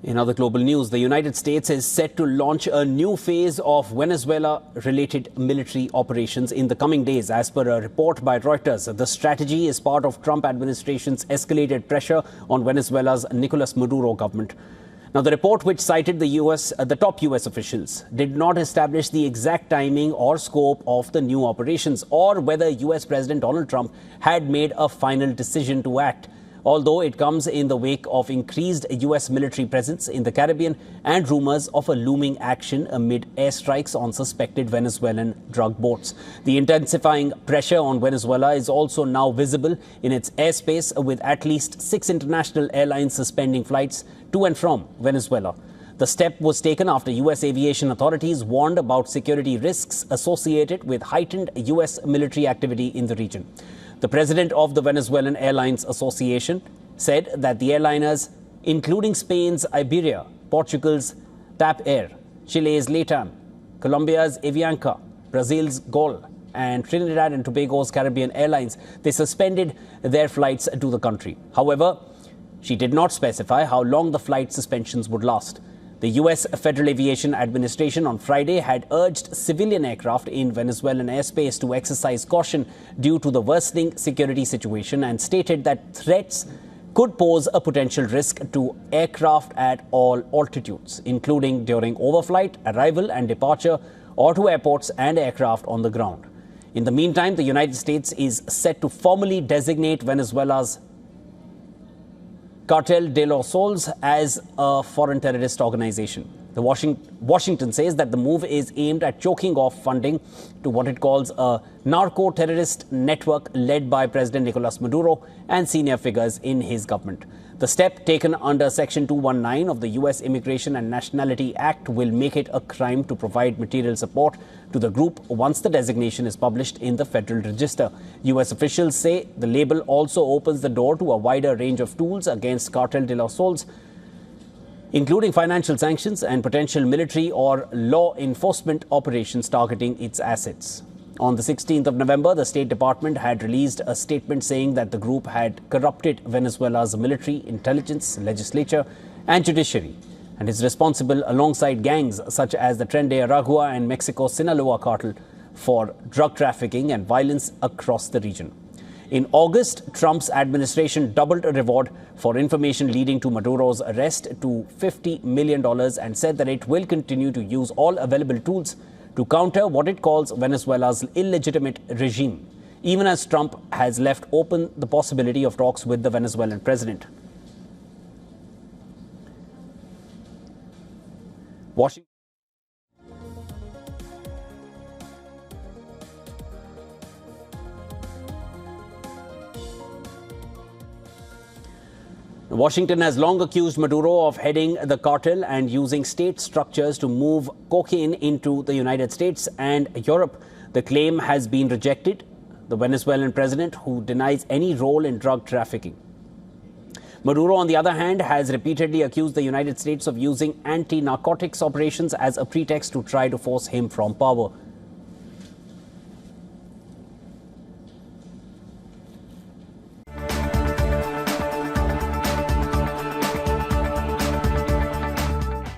In other global news, the United States is set to launch a new phase of Venezuela-related military operations in the coming days. As per a report by Reuters, the strategy is part of Trump administration's escalated pressure on Venezuela's Nicolas Maduro government. Now, the report, which cited the top US officials, did not establish the exact timing or scope of the new operations or whether US President Donald Trump had made a final decision to act. Although it comes in the wake of increased US military presence in the Caribbean and rumors of a looming action amid airstrikes on suspected Venezuelan drug boats. The intensifying pressure on Venezuela is also now visible in its airspace, with at least 6 international airlines suspending flights to and from Venezuela. The step was taken after US aviation authorities warned about security risks associated with heightened US military activity in the region. The president of the Venezuelan Airlines Association said that the airliners, including Spain's Iberia, Portugal's TAP Air, Chile's LATAM, Colombia's Avianca, Brazil's GOL, and Trinidad and Tobago's Caribbean Airlines, they suspended their flights to the country. However, she did not specify how long the flight suspensions would last. The U.S. Federal Aviation Administration on Friday had urged civilian aircraft in Venezuelan airspace to exercise caution due to the worsening security situation and stated that threats could pose a potential risk to aircraft at all altitudes, including during overflight, arrival and departure, or to airports and aircraft on the ground. In the meantime, the United States is set to formally designate Venezuela's Cartel de los Sols as a foreign terrorist organization. The Washington says that the move is aimed at choking off funding to what it calls a narco-terrorist network led by President Nicolas Maduro and senior figures in his government. The step, taken under Section 219 of the U.S. Immigration and Nationality Act, will make it a crime to provide material support to the group once the designation is published in the Federal Register. U.S. officials say the label also opens the door to a wider range of tools against Cartel de los Sols, including financial sanctions and potential military or law enforcement operations targeting its assets. On the 16th of November, the State Department had released a statement saying that the group had corrupted Venezuela's military, intelligence, legislature and judiciary, and is responsible alongside gangs such as the Tren de Aragua and Mexico Sinaloa cartel for drug trafficking and violence across the region. In August, Trump's administration doubled a reward for information leading to Maduro's arrest to $50 million and said that it will continue to use all available tools to counter what it calls Venezuela's illegitimate regime, even as Trump has left open the possibility of talks with the Venezuelan president. Washington has long accused Maduro of heading the cartel and using state structures to move cocaine into the United States and Europe. The claim has been rejected. The Venezuelan president, who denies any role in drug trafficking. Maduro, on the other hand, has repeatedly accused the United States of using anti-narcotics operations as a pretext to try to force him from power.